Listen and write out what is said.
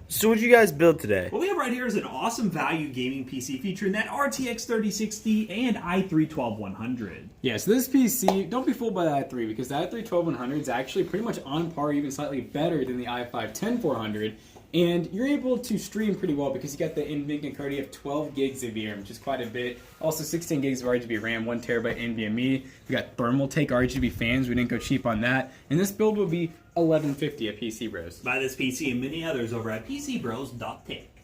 So what you guys build today? What we have right here is an awesome value gaming PC featuring that RTX 3060 and i3-12100. Yeah, so this PC, don't be fooled by the i3 because the i3-12100 is actually pretty much on par, even slightly better than the i5-10400. And you're able to stream pretty well because you got the NVIDIA card. You have 12 gigs of VRAM, which is quite a bit. Also 16 gigs of RGB RAM, 1 terabyte NVMe. We got Thermaltake RGB fans. We didn't go cheap on that. And this build will be $1150 at PC Bros. Buy this PC and many others over at PCBros.tech.